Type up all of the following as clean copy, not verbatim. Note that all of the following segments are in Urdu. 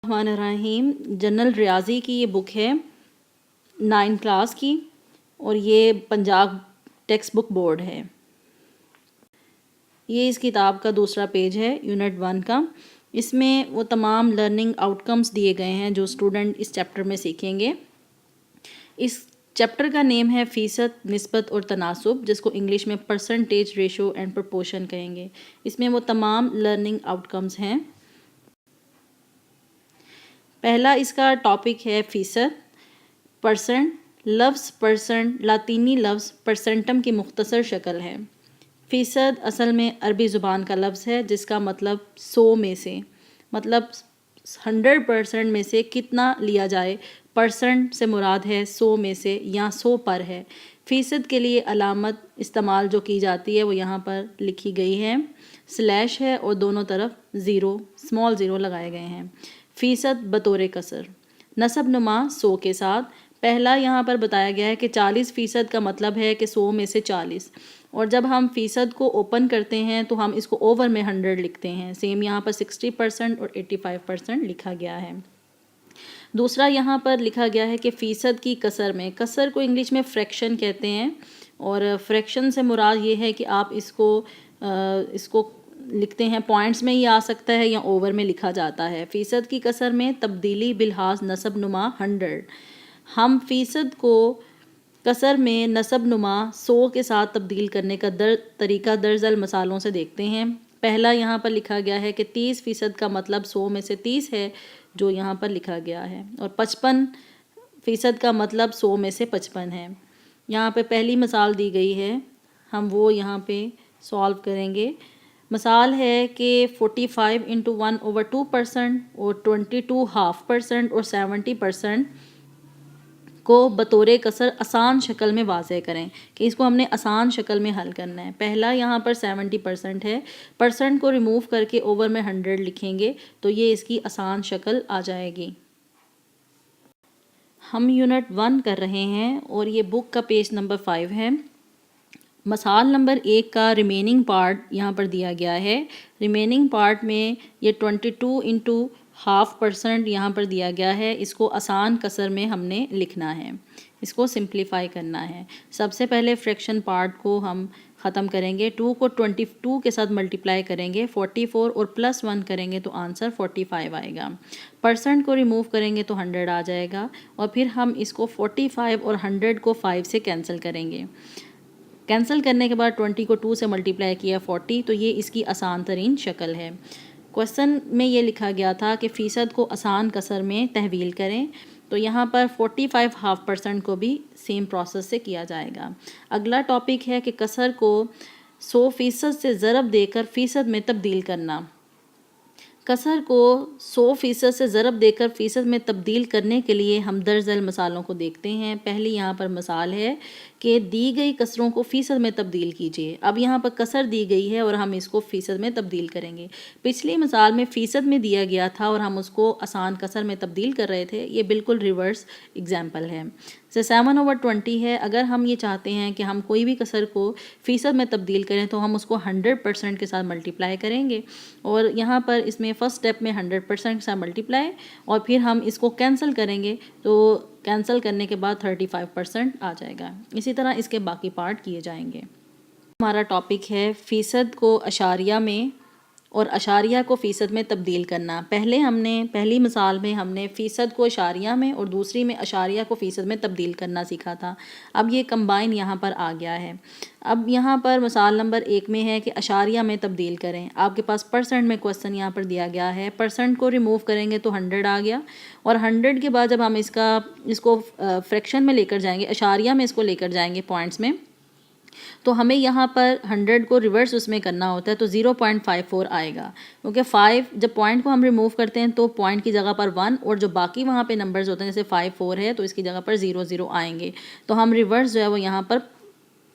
الرحمن الرحیم، جنرل ریاضی کی یہ بک ہے 9 کلاس کی، اور یہ پنجاب ٹیکسٹ بک بورڈ ہے۔ یہ اس کتاب کا دوسرا پیج ہے یونٹ 1 کا۔ اس میں وہ تمام لرننگ آؤٹ کمز دیے گئے ہیں جو اسٹوڈنٹ اس چیپٹر میں سیکھیں گے۔ اس چیپٹر کا نیم ہے فیصد، نسبت اور تناسب، جس کو انگلش میں پرسنٹیج، ریشو اینڈ پرپورشن کہیں گے۔ اس میں وہ تمام لرننگ آؤٹ کمز ہیں۔ پہلا اس کا ٹاپک ہے فیصد، پرسنٹ۔ لفظ پرسنٹ لاطینی لفظ پرسنٹم کی مختصر شکل ہے۔ فیصد اصل میں عربی زبان کا لفظ ہے جس کا مطلب 100 میں سے، مطلب 100% میں سے کتنا لیا جائے۔ پرسنٹ سے مراد ہے 100 میں سے یا 100 پر ہے۔ فیصد کے لیے علامت استعمال جو کی جاتی ہے وہ یہاں پر لکھی گئی ہے، سلیش ہے اور دونوں طرف زیرو، اسمال زیرو لگائے گئے ہیں۔ فیصد بطور کسر، نسب نما 100 کے ساتھ۔ پہلا یہاں پر بتایا گیا ہے کہ 40% کا مطلب ہے کہ 100 میں سے 40، اور جب ہم فیصد کو اوپن کرتے ہیں تو ہم اس کو اوور میں 100 لکھتے ہیں۔ سیم یہاں پر 60% اور 85% لکھا گیا ہے۔ دوسرا یہاں پر لکھا گیا ہے کہ فیصد کی کسر میں، کسر کو انگلش میں فریکشن کہتے ہیں، اور فریکشن سے مراد یہ ہے کہ آپ اس کو لکھتے ہیں پوائنٹس میں ہی آ سکتا ہے یا اوور میں لکھا جاتا ہے۔ فیصد کی کسر میں تبدیلی بلحاظ نسب نما 100۔ ہم فیصد کو کسر میں نسب نما 100 کے ساتھ تبدیل کرنے کا طریقہ درج ذیل مثالوں سے دیکھتے ہیں۔ پہلا یہاں پر لکھا گیا ہے کہ 30% کا مطلب 100 میں سے 30 ہے، جو یہاں پر لکھا گیا ہے، اور 55% کا مطلب 100 میں سے 55 ہے۔ یہاں پہ پہلی مثال دی گئی ہے، ہم وہ یہاں پہ سولو کریں گے۔ مثال ہے کہ 45 × 1/2% اور 22.5% اور 70% کو بطور کسر آسان شکل میں واضح کریں، کہ اس کو ہم نے آسان شکل میں حل کرنا ہے۔ پہلا یہاں پر 70% ہے، پرسنٹ کو ریموو کر کے اوور میں 100 لکھیں گے تو یہ اس کی آسان شکل آ جائے گی۔ ہم یونٹ 1 کر رہے ہیں اور یہ بک کا پیج نمبر 5 ہے۔ مثال نمبر 1 کا ریمیننگ پارٹ یہاں پر دیا گیا ہے۔ ریمیننگ پارٹ میں یہ 22 × 0.5% یہاں پر دیا گیا ہے۔ اس کو آسان کسر میں ہم نے لکھنا ہے، اس کو سمپلیفائی کرنا ہے۔ سب سے پہلے فریکشن پارٹ کو ہم ختم کریں گے۔ 2 کو 22 کے ساتھ ملٹیپلائی کریں گے، 44 اور +1 کریں گے تو آنسر 45 آئے گا۔ پرسنٹ کو ریموو کریں گے تو 100 آ جائے گا، اور پھر ہم اس کو 45 اور 100 کو 5 سے کینسل کریں گے۔ کینسل کرنے کے بعد 20 کو 2 سے ملٹیپلائی کیا 40، تو یہ اس کی آسان ترین شکل ہے۔ کویسچن میں یہ لکھا گیا تھا کہ فیصد کو آسان کسر میں تحویل کریں، تو یہاں پر 45.5% کو بھی سیم پروسیس سے کیا جائے گا۔ اگلا ٹاپک ہے کہ کسر کو 100% سے ضرب دے کر فیصد میں تبدیل کرنا۔ کسر کو 100% سے ضرب دے کر فیصد میں تبدیل کرنے کے لیے ہم درج ذیل مثالوں کو دیکھتے ہیں۔ پہلی یہاں پر مثال ہے کہ دی گئی کسروں کو فیصد میں تبدیل کیجیے۔ اب یہاں پر کسر دی گئی ہے اور ہم اس کو فیصد میں تبدیل کریں گے۔ پچھلی مثال میں فیصد میں دیا گیا تھا اور ہم اس کو آسان کسر میں تبدیل کر رہے تھے، یہ بالکل ریورس ایگزامپل ہے۔ 7/20 ہے۔ اگر ہم یہ چاہتے ہیں کہ ہم کوئی بھی کسر کو فیصد میں تبدیل کریں تو ہم اس کو 100% کے ساتھ ملٹیپلائی کریں گے، اور یہاں پر اس میں فرسٹ اسٹیپ میں 100% کے ساتھ ملٹیپلائی، اور پھر ہم اس کو کینسل کریں گے تو کینسل کرنے کے بعد 35% آ جائے گا۔ اسی طرح اس کے باقی پارٹ کیے جائیں گے۔ ہمارا ٹاپک ہے فیصد کو اشاریہ میں اور اشاریہ کو فیصد میں تبدیل کرنا۔ پہلی مثال میں ہم نے فیصد کو اشاریہ میں اور دوسری میں اشاریہ کو فیصد میں تبدیل کرنا سیکھا تھا۔ اب یہ کمبائن یہاں پر آ گیا ہے۔ اب یہاں پر مثال نمبر 1 میں ہے کہ اشاریہ میں تبدیل کریں۔ آپ کے پاس پرسنٹ میں کویسچن یہاں پر دیا گیا ہے، پرسنٹ کو ریموو کریں گے تو 100 آ گیا، اور 100 کے بعد جب ہم اس کو فریکشن میں لے کر جائیں گے، اشاریہ میں اس کو لے کر جائیں گے پوائنٹس میں، تو ہمیں یہاں پر 100 کو ریورس اس میں کرنا ہوتا ہے، تو 0.54 آئے گا، کیونکہ 5 جب پوائنٹ کو ہم ریموو کرتے ہیں تو پوائنٹ کی جگہ پر 1 اور جو باقی وہاں پہ نمبرز ہوتے ہیں جیسے 5 4 ہے تو اس کی جگہ پر 0 0 آئیں گے، تو ہم ریورس جو ہے وہ یہاں پر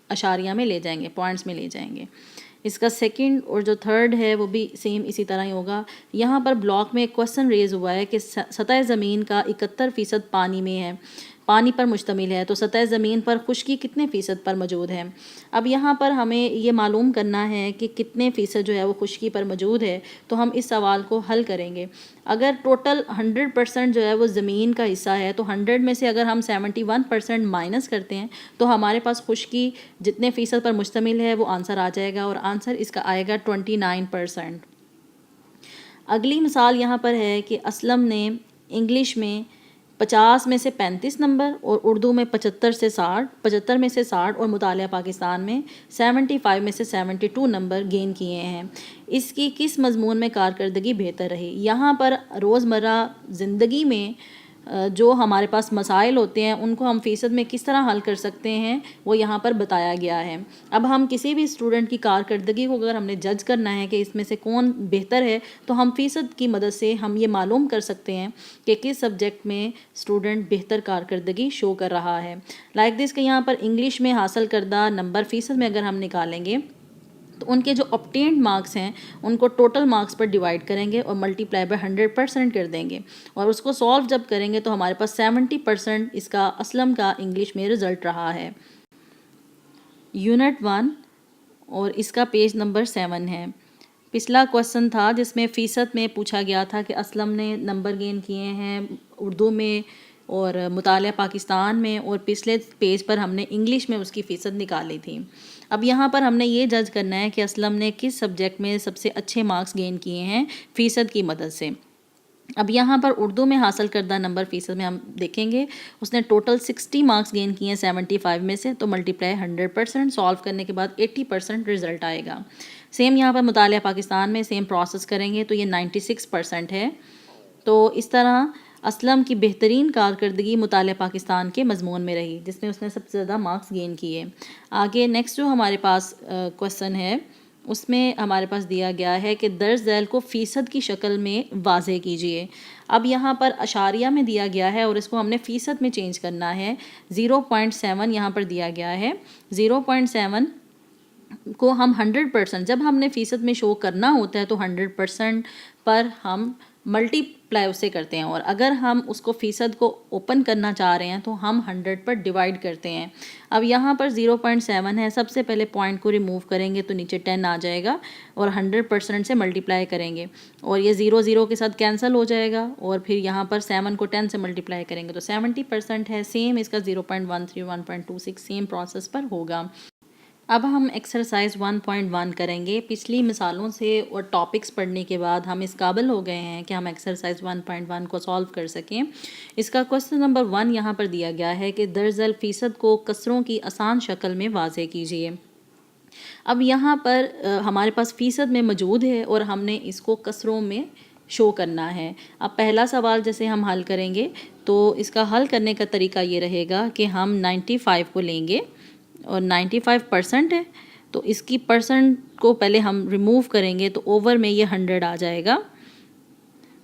اشاریہ میں لے جائیں گے، پوائنٹس میں لے جائیں گے۔ اس کا سیکنڈ اور جو تھرڈ ہے وہ بھی سیم اسی طرح ہی ہوگا۔ یہاں پر بلاک میں ایک کویسچن ریز ہوا ہے کہ سطح زمین کا 71% پانی میں ہے۔ پانی پر مشتمل ہے، تو سطح زمین پر خشکی کتنے فیصد پر موجود ہے؟ اب یہاں پر ہمیں یہ معلوم کرنا ہے کہ کتنے فیصد جو ہے وہ خشکی پر موجود ہے، تو ہم اس سوال کو حل کریں گے۔ اگر ٹوٹل 100% جو ہے وہ زمین کا حصہ ہے، تو 100 میں سے اگر ہم 71% مائنس کرتے ہیں تو ہمارے پاس خشکی جتنے فیصد پر مشتمل ہے وہ آنسر آ جائے گا، اور آنسر اس کا آئے گا 29%۔ اگلی مثال یہاں پر ہے کہ اسلم نے انگلش میں 50 میں سے 35 نمبر اور اردو میں 75 میں سے 60 اور مطالعہ پاکستان میں 75 میں سے 72 نمبر گین کیے ہیں۔ اس کی کس مضمون میں کارکردگی بہتر رہی؟ یہاں پر روزمرہ زندگی میں جو ہمارے پاس مسائل ہوتے ہیں ان کو ہم فیصد میں کس طرح حل کر سکتے ہیں وہ یہاں پر بتایا گیا ہے۔ اب ہم کسی بھی اسٹوڈنٹ کی کارکردگی کو اگر ہم نے جج کرنا ہے کہ اس میں سے کون بہتر ہے تو ہم فیصد کی مدد سے ہم یہ معلوم کر سکتے ہیں کہ کس سبجیکٹ میں اسٹوڈنٹ بہتر کارکردگی شو کر رہا ہے۔ لائک دس کہ یہاں پر انگلش میں حاصل کردہ نمبر فیصد میں اگر ہم نکالیں گے تو ان کے جو obtained مارکس ہیں ان کو ٹوٹل مارکس پر ڈیوائڈ کریں گے اور ملٹیپلائی بائی 100% کر دیں گے، اور اس کو سولو جب کریں گے تو ہمارے پاس 70% اس کا اسلم کا انگلش میں رزلٹ رہا ہے۔ یونٹ 1 اور اس کا پیج نمبر 7 ہے۔ پچھلا کوسچن تھا جس میں فیصد میں پوچھا گیا تھا کہ اسلم نے نمبر گین کیے ہیں اردو میں اور مطالعہ پاکستان میں، اور پچھلے پیج پر ہم نے انگلش میں اس کی فیصد نکالی تھی۔ اب یہاں پر ہم نے یہ جج کرنا ہے کہ اسلم نے کس سبجیکٹ میں سب سے اچھے مارکس گین کیے ہیں فیصد کی مدد سے۔ اب یہاں پر اردو میں حاصل کردہ نمبر فیصد میں ہم دیکھیں گے اس نے ٹوٹل 60 مارکس گین کیے ہیں 75 میں سے، تو ملٹیپلائی 100%، سالو کرنے کے بعد 80% رزلٹ آئے گا۔ سیم یہاں پر مطالعہ پاکستان میں سیم پروسیس کریں گے تو یہ 96% ہے۔ تو اس طرح اسلم کی بہترین کارکردگی مطالعہ پاکستان کے مضمون میں رہی جس میں اس نے سب سے زیادہ مارکس گین کیے۔ آگے نیکسٹ جو ہمارے پاس کوسچن ہے اس میں ہمارے پاس دیا گیا ہے کہ درج ذیل کو فیصد کی شکل میں واضح کیجیے۔ اب یہاں پر اشاریہ میں دیا گیا ہے اور اس کو ہم نے فیصد میں چینج کرنا ہے۔ 0.7 یہاں پر دیا گیا ہے۔ 0.7 کو ہم 100%، جب ہم نے فیصد میں شو کرنا ہوتا ہے تو 100% پر ہم ملٹی پلائی اسے کرتے ہیں، اور اگر ہم اس کو فیصد کو اوپن کرنا چاہ رہے ہیں تو ہم 100 پر ڈیوائڈ کرتے ہیں۔ اب یہاں پر 0.7 ہے، سب سے پہلے پوائنٹ کو ریموو کریں گے تو نیچے 10 آ جائے گا اور 100% سے ملٹیپلائی کریں گے اور یہ 0 کے ساتھ کینسل ہو جائے گا، اور پھر یہاں پر 7 کو 10 سے ملٹیپلائی کریں گے تو 70% ہے۔ سیم اس کا 0.13 1.26 سیم پروسیس پر ہوگا۔ اب ہم ایکسرسائز 1.1 کریں گے۔ پچھلی مثالوں سے اور ٹاپکس پڑھنے کے بعد ہم اس قابل ہو گئے ہیں کہ ہم ایکسرسائز 1.1 کو سالو کر سکیں۔ اس کا کوسچن نمبر 1 یہاں پر دیا گیا ہے کہ درج ذیل فیصد کو کسروں کی آسان شکل میں واضح کیجیے۔ اب یہاں پر ہمارے پاس فیصد میں موجود ہے اور ہم نے اس کو کسروں میں شو کرنا ہے۔ اب پہلا سوال جیسے ہم حل کریں گے تو اس کا حل کرنے کا طریقہ یہ رہے گا کہ ہم 95 کو لیں گے اور 95% ہے تو اس کی پرسنٹ کو پہلے ہم ریموو کریں گے تو اوور میں یہ 100 آ جائے گا،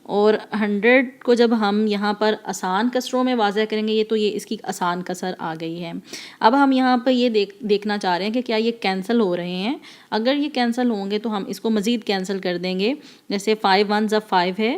اور 100 کو جب ہم یہاں پر آسان کسروں میں واضح کریں گے یہ تو یہ اس کی آسان کسر آ گئی ہے۔ اب ہم یہاں پر یہ دیکھنا چاہ رہے ہیں کہ کیا یہ کینسل ہو رہے ہیں۔ اگر یہ کینسل ہوں گے تو ہم اس کو مزید کینسل کر دیں گے، جیسے 5 1 5 ہے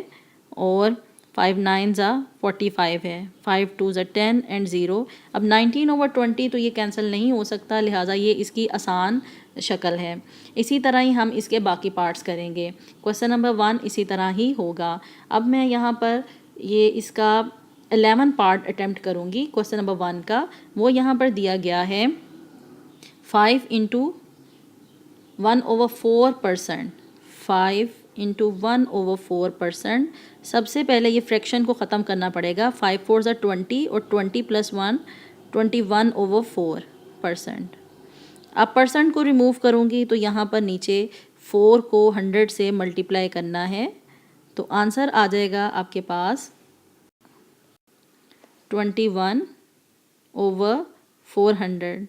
اور 5 9 45 ہے، 5 2 10 اینڈ 0۔ اب 19/20 تو یہ کینسل نہیں ہو سکتا، لہٰذا یہ اس کی آسان شکل ہے۔ اسی طرح ہی ہم اس کے باقی پارٹس کریں گے۔ کوسچن نمبر 1 اسی طرح ہی ہوگا۔ اب میں یہاں پر یہ اس کا 11 پارٹ اٹیمپٹ کروں گی کوسچن نمبر 1 کا۔ وہ یہاں پر دیا گیا ہے 5 × 1/4%، 5 × 1/4%۔ سب سے پہلے یہ فریکشن کو ختم کرنا پڑے گا، 5 4 20 اور 20 + 1 21/4%۔ اب پرسنٹ کو ریموو کروں گی تو یہاں پر نیچے 4 کو 100 سے ملٹیپلائی کرنا ہے تو آنسر آ جائے گا آپ کے پاس 21/400۔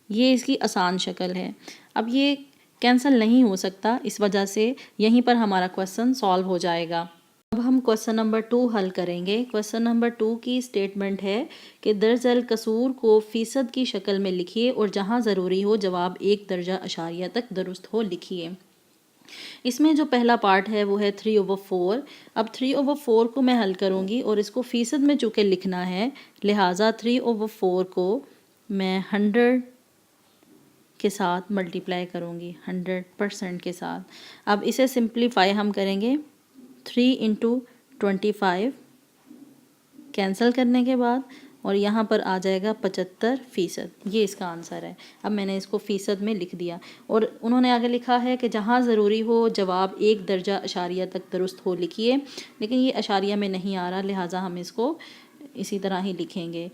یہ اس کی آسان شکل ہے۔ اب یہ کینسل نہیں ہو سکتا، اس وجہ سے یہیں پر ہمارا کوسچن سالو ہو جائے گا۔ اب ہم کوسچن نمبر 2 حل کریں گے۔ کوسچن نمبر 2 کی اسٹیٹمنٹ ہے کہ درج ذیل کسور کو فیصد کی شکل میں لکھیے اور جہاں ضروری ہو جواب 1 درجہ اشاریہ تک درست ہو لکھیے۔ اس میں جو پہلا پارٹ ہے وہ ہے 3/4. اب 3/4 کو میں حل کروں گی اور اس کو فیصد میں چونکہ لکھنا ہے، لہٰذا 3/4 کو میں 100 کے ساتھ ملٹیپلائی کروں گی، 100% کے ساتھ. اب اسے سمپلیفائی ہم کریں گے 3 × 25 کینسل کرنے کے بعد، اور یہاں پر آ جائے گا 75%. یہ اس کا آنسر ہے. اب میں نے اس کو فیصد میں لکھ دیا، اور انہوں نے آگے لکھا ہے کہ جہاں ضروری ہو جواب 1 درجہ اشاریہ تک درست ہو لکھیے، لیکن یہ اشاریہ میں نہیں آ رہا، لہٰذا ہم اس کو اسی طرح ہی لکھیں گے.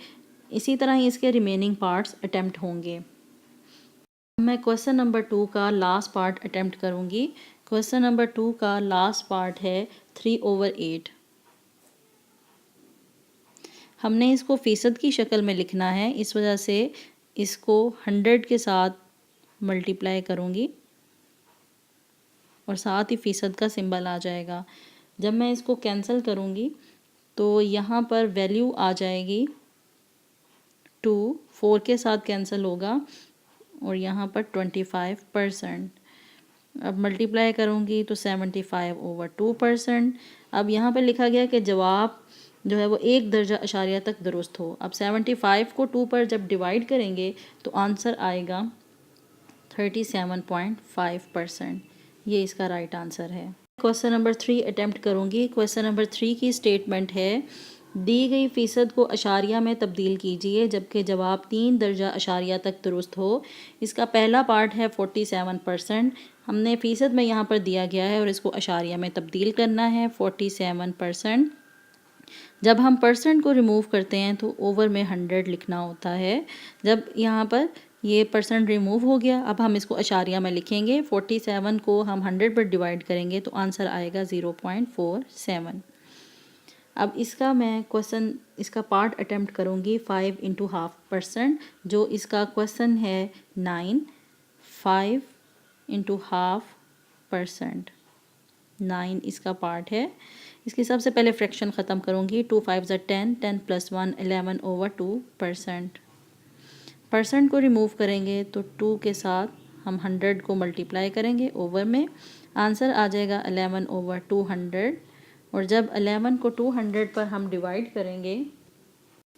اسی طرح ہی اس کے ریمیننگ پارٹس اٹیمپٹ ہوں گے. میں کویسچن نمبر 2 کا لاسٹ پارٹ اٹیمپٹ کروں گی. کویسچن نمبر 2 کا لاسٹ پارٹ ہے 3/8. ہم نے اس کو فیصد کی شکل میں لکھنا ہے، اس وجہ سے اس کو 100 کے ساتھ ملٹیپلائی کروں گی اور ساتھ ہی فیصد کا سمبل آ جائے گا. جب میں اس کو کینسل کروں گی تو یہاں پر ویلیو آ جائے گی 2، 4 کے ساتھ کینسل ہوگا، اور یہاں پر 25%. اب ملٹیپلائی کروں گی تو 75/2%. اب یہاں پر لکھا گیا کہ جواب جو ہے وہ 1 درجہ اشاریہ تک درست ہو. اب 75 کو 2 پر جب ڈیوائڈ کریں گے تو آنسر آئے گا 37.5%. یہ اس کا رائٹ آنسر ہے. کویسچن نمبر 3 اٹیمپٹ کروں گی. کویسچن نمبر 3 کی اسٹیٹمنٹ ہے دی گئی فیصد کو اشاریہ میں تبدیل کیجئے جبکہ جواب 3 درجہ اشاریہ تک درست ہو. اس کا پہلا پارٹ ہے 47%. ہم نے فیصد میں یہاں پر دیا گیا ہے اور اس کو اشاریہ میں تبدیل کرنا ہے 47%. جب ہم پرسنٹ کو ریموو کرتے ہیں تو اوور میں 100 لکھنا ہوتا ہے. جب یہاں پر یہ پرسنٹ ریموو ہو گیا، اب ہم اس کو اشاریہ میں لکھیں گے. 47 کو ہم 100 پر ڈیوائڈ کریں گے تو آنسر آئے گا 0.47. اب اس کا میں اس کا پارٹ اٹیمپٹ کروں گی 5 × 0.5%، جو اس کا کویسچن ہے 9. 5 × 0.5%، 9 اس کا پارٹ ہے. اس کی سب سے پہلے فریکشن ختم کروں گی. 2 5 10، 10 + 1 11/2%. پرسنٹ کو ریموو کریں گے تو 2 کے ساتھ ہم 100 کو ملٹیپلائی کریں گے اوور میں، آنسر آ جائے گا 11/200. اور جب 11 کو 200 پر ہم ڈیوائڈ کریں گے،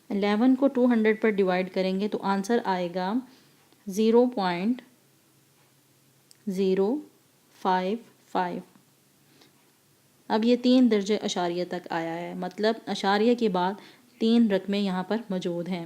11 کو 200 پر ڈیوائڈ کریں گے تو آنسر آئے گا 0.055. اب یہ 3 درجے اشاریہ تک آیا ہے، مطلب اشاریہ کے بعد 3 رقمیں یہاں پر موجود ہیں.